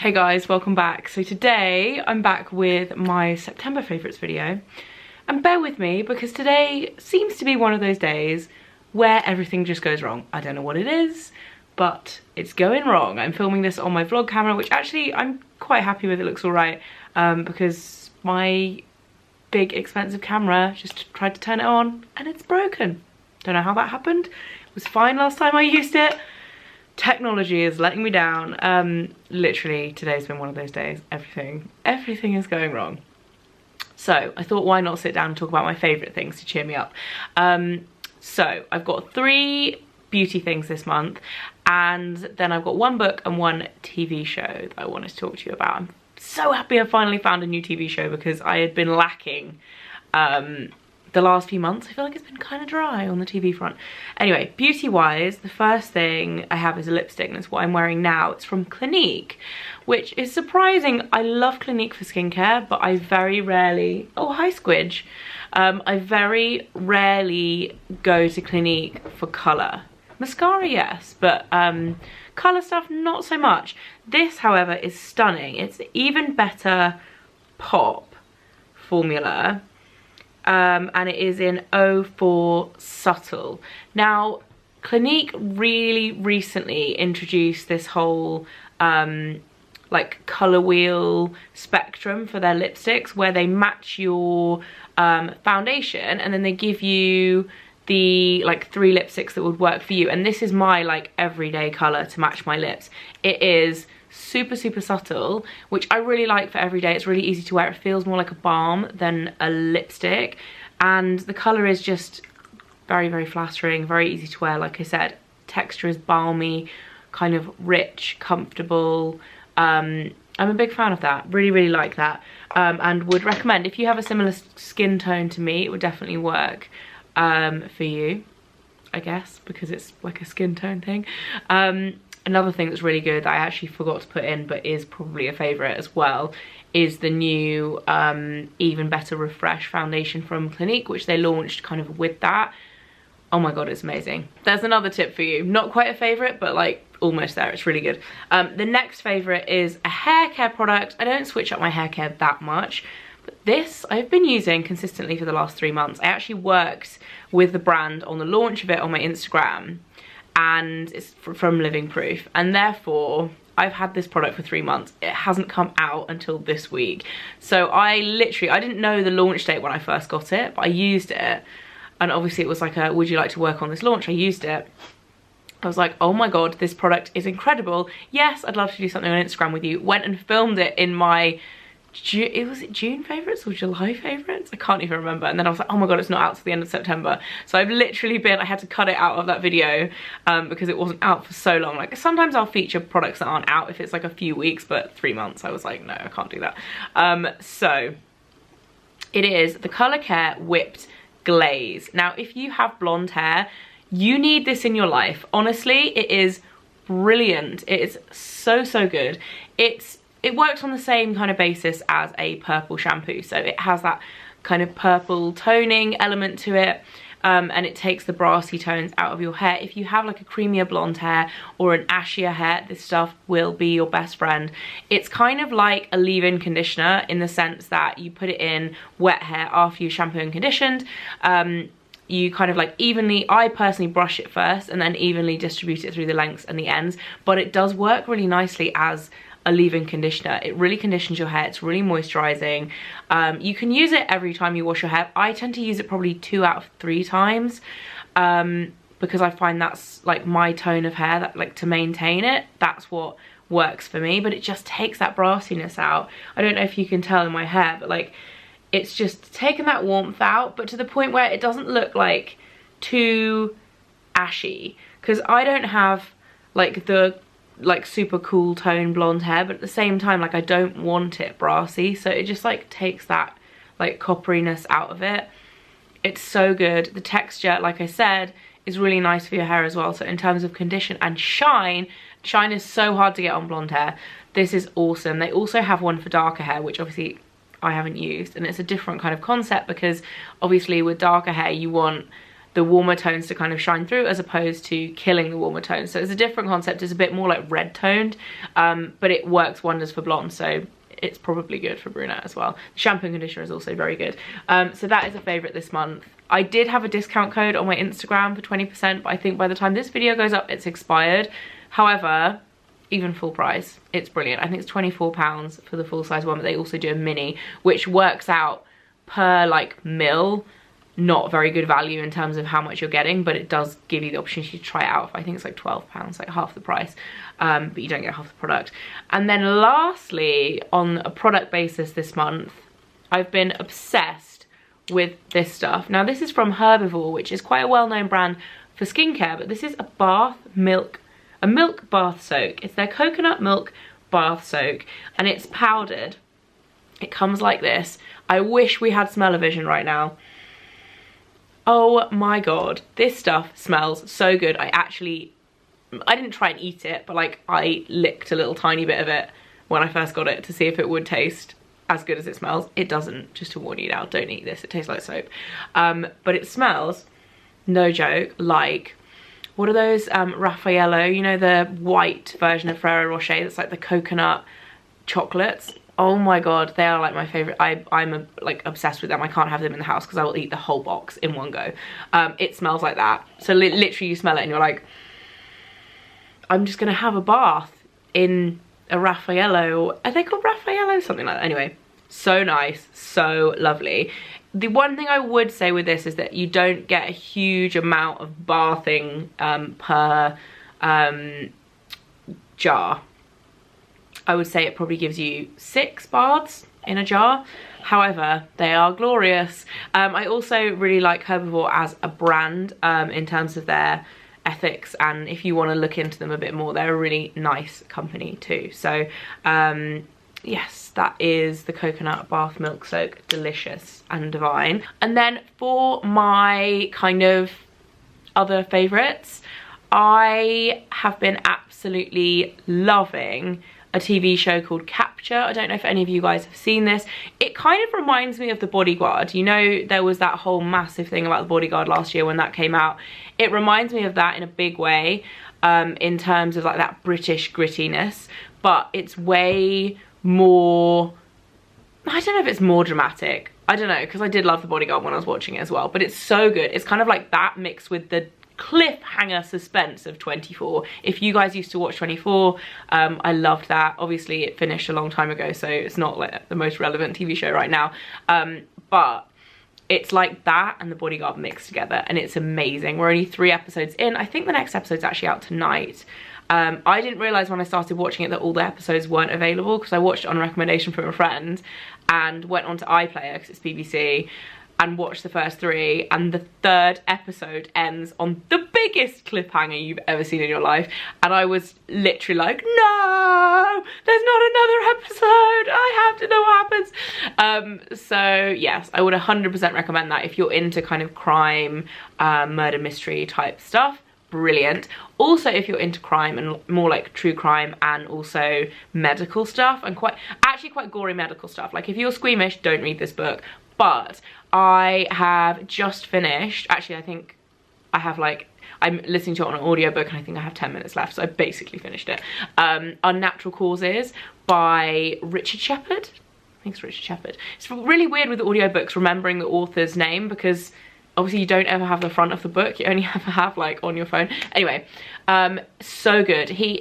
Hey guys, welcome back. So today I'm back with my September favourites video. And bear with me because today seems to be one of those days where everything just goes wrong. I don't know what it is, but it's going wrong. I'm filming this on my vlog camera, which actually I'm quite happy with. It looks alright because my big expensive camera just tried to turn it on and it's broken. Don't know how that happened. It was fine last time I used it. Technology is letting me down. Literally today's been one of those days. Everything is going wrong. So I thought, why not sit down and talk about my favourite things to cheer me up. So I've got 3 beauty things this month, and then I've got 1 book and 1 TV show that I wanted to talk to you about. I'm so happy I finally found a new TV show because I had been lacking the last few months. I feel like it's been kind of dry on the TV front. Anyway, beauty wise, the first thing I have is a lipstick, and it's what I'm wearing now. It's from Clinique, which is surprising. I love Clinique for skincare, but I very rarely, oh hi Squidge, I very rarely go to Clinique for colour. Mascara yes, but colour stuff not so much. This however is stunning. It's even better pop formula. And it is in 04 Subtle. Now, Clinique really recently introduced this whole like colour wheel spectrum for their lipsticks, where they match your foundation and then they give you the like 3 lipsticks that would work for you. And this is my like everyday colour to match my lips. It is super subtle, which I really like for every day. It's really easy to wear. It feels more like a balm than a lipstick, and the colour is just very flattering, very easy to wear. Like I said, texture is balmy, kind of rich, comfortable. I'm a big fan of that. Really like that, and would recommend. If you have a similar skin tone to me, it would definitely work for you, I guess, because it's like a skin tone thing. Another thing that's really good that I actually forgot to put in, but is probably a favourite as well, is the new Even Better Refresh foundation from Clinique, which they launched kind of with that. Oh my god, it's amazing. There's another tip for you. Not quite a favourite, but like almost there. It's really good. The next favourite is a hair care product. I don't switch up my hair care that much, but this I've been using consistently for the last 3 months. I actually worked with the brand on the launch of it on my Instagram, and it's from Living Proof, and therefore I've had this product for 3 months. It hasn't come out until this week. So I didn't know the launch date when I first got it, but I used it, and obviously it was like a, would you like to work on this launch? I used it. I was like, oh my god, this product is incredible. Yes, I'd love to do something on Instagram with you. Went and filmed it in my was it June favourites or July favourites? I can't even remember. And then I was like, oh my god, it's not out till the end of September. So I've literally been, I had to cut it out of that video because it wasn't out for so long. Like sometimes I'll feature products that aren't out if it's like a few weeks, but 3 months I was like, no, I can't do that. So it is the Colour Care Whipped Glaze. Now if you have blonde hair, you need this in your life. Honestly, it is brilliant. It is so good. It works on the same kind of basis as a purple shampoo. So it has that kind of purple toning element to it, and it takes the brassy tones out of your hair. If you have like a creamier blonde hair or an ashier hair, this stuff will be your best friend. It's kind of like a leave-in conditioner in the sense that you put it in wet hair after you shampoo and conditioned. You kind of like evenly, I personally brush it first and then evenly distribute it through the lengths and the ends, but it does work really nicely as a leave-in conditioner. It really conditions your hair. It's really moisturizing. You can use it every time you wash your hair. I tend to use it probably 2 out of 3 times because I find that's like my tone of hair, that like to maintain it, that's what works for me. But it just takes that brassiness out. I don't know if you can tell in my hair, but like it's just taken that warmth out, but to the point where it doesn't look like too ashy, because I don't have like the like super cool tone blonde hair, but at the same time like I don't want it brassy, so it just like takes that like copperiness out of it. It's so good. The texture, like I said, is really nice for your hair as well. So in terms of condition and shine is so hard to get on blonde hair. This is awesome. They also have one for darker hair, which obviously I haven't used, and it's a different kind of concept because obviously with darker hair you want the warmer tones to kind of shine through, as opposed to killing the warmer tones. So it's a different concept. It's a bit more like red toned, but it works wonders for blonde, so it's probably good for brunette as well. The shampoo and conditioner is also very good. So that is a favourite this month. I did have a discount code on my Instagram for 20%, but I think by the time this video goes up, it's expired. However, even full price, it's brilliant. I think it's £24 for the full size one, but they also do a mini, which works out per like mil. Not very good value in terms of how much you're getting, but it does give you the opportunity to try it out. I think it's like £12, like half the price, but you don't get half the product. And then lastly, on a product basis this month, I've been obsessed with this stuff. Now this is from Herbivore, which is quite a well-known brand for skincare, but this is a milk bath soak. It's their coconut milk bath soak, and it's powdered. It comes like this. I wish we had smell-o-vision right now. Oh my god, this stuff smells so good. I didn't try and eat it, but like I licked a little tiny bit of it when I first got it to see if it would taste as good as it smells. It doesn't, just to warn you now, don't eat this, it tastes like soap. But it smells, no joke, like, what are those, Raffaello, you know, the white version of Ferrero Rocher that's like the coconut chocolates? Oh my god, they are like my favorite. I'm like obsessed with them. I can't have them in the house because I will eat the whole box in one go. It smells like that. So literally you smell it and you're like, I'm just gonna have a bath in a Raffaello. Are they called Raffaello? Something like that. Anyway, so nice, so lovely. The one thing I would say with this is that you don't get a huge amount of bathing per jar. I would say it probably gives you 6 baths in a jar. However, they are glorious. I also really like Herbivore as a brand in terms of their ethics, and if you want to look into them a bit more, they're a really nice company too. So yes, that is the coconut bath milk soak. Delicious and divine. And then for my kind of other favourites, I have been absolutely loving a TV show called Capture. I don't know if any of you guys have seen this. It kind of reminds me of The Bodyguard. You know, there was that whole massive thing about The Bodyguard last year when that came out. It reminds me of that in a big way, in terms of like that British grittiness, but it's way more, I don't know if it's more dramatic. I don't know, because I did love The Bodyguard when I was watching it as well, but it's so good. It's kind of like that mixed with the cliffhanger suspense of 24. If you guys used to watch 24, I loved that. Obviously it finished a long time ago, so it's not like the most relevant TV show right now, but it's like that and The Bodyguard mixed together, and it's amazing. We're only 3 episodes in. I think the next episode's actually out tonight. I didn't realise when I started watching it that all the episodes weren't available, because I watched it on a recommendation from a friend and went on to iPlayer, because it's BBC, and watched the first 3, and the 3rd episode ends on the biggest cliffhanger you've ever seen in your life, and I was literally like, no, there's not another episode, I have to know what happens. So yes, I would 100% recommend that if you're into kind of crime, murder mystery type stuff. Brilliant. Also, if you're into crime and more like true crime and also medical stuff, and actually quite gory medical stuff, like if you're squeamish, don't read this book. But I have just finished, actually I think I have like, I'm listening to it on an audiobook and I think I have 10 minutes left, so I basically finished it. Unnatural Causes by Richard Shepherd. I think it's Richard Shepherd. It's really weird with audiobooks remembering the author's name, because obviously you don't ever have the front of the book, you only ever have like on your phone. Anyway, so good. He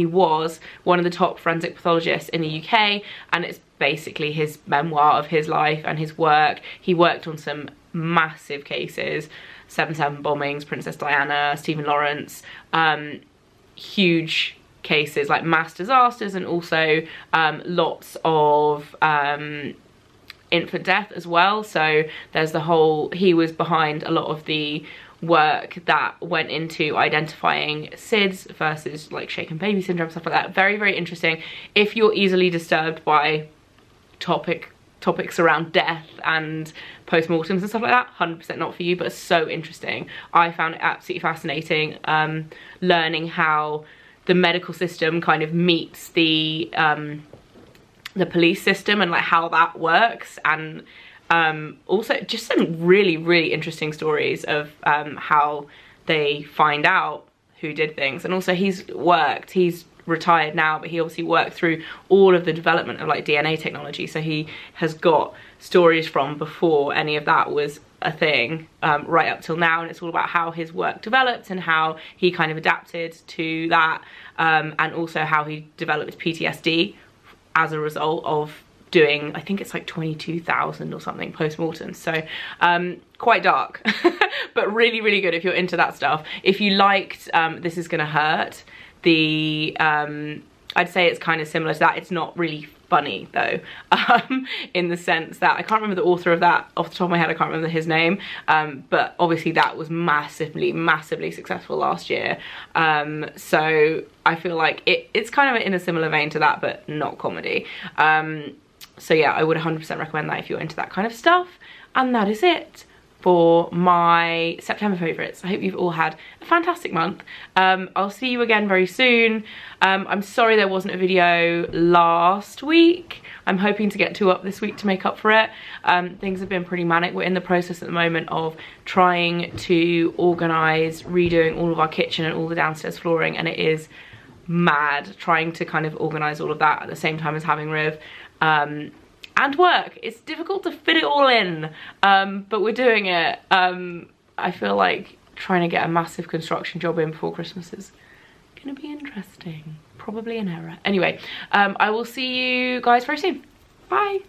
was one of the top forensic pathologists in the UK, and it's basically his memoir of his life and his work. He worked on some massive cases, 7/7 bombings, Princess Diana, Stephen Lawrence, huge cases like mass disasters, and also lots of infant death as well. So there's the whole, he was behind a lot of the work that went into identifying SIDS versus like shaken baby syndrome, stuff like that. Very, very interesting. If you're easily disturbed by topics around death and postmortems and stuff like that, 100% not for you, but so interesting. I found it absolutely fascinating, learning how the medical system kind of meets the police system and like how that works, and Also just some really interesting stories of how they find out who did things. And also he's retired now, but he obviously worked through all of the development of like DNA technology, so he has got stories from before any of that was a thing, right up till now, and it's all about how his work developed and how he kind of adapted to that, and also how he developed PTSD as a result of doing, I think it's like 22,000 or something post-mortem. So quite dark, but really good if you're into that stuff. If you liked This Is Gonna Hurt, I'd say it's kind of similar to that. It's not really funny though, in the sense that I can't remember the author of that off the top of my head. I can't remember his name, but obviously that was massively successful last year. So I feel like it's kind of in a similar vein to that, but not comedy. So yeah, I would 100% recommend that if you're into that kind of stuff. And that is it for my September favourites. I hope you've all had a fantastic month. I'll see you again very soon. I'm sorry there wasn't a video last week. I'm hoping to get 2 up this week to make up for it. Things have been pretty manic. We're in the process at the moment of trying to organise redoing all of our kitchen and all the downstairs flooring, and it is mad trying to kind of organise all of that at the same time as having Riv. And work. It's difficult to fit it all in, but we're doing it. I feel like trying to get a massive construction job in before Christmas is gonna be interesting. Probably an error. Anyway, I will see you guys very soon. Bye.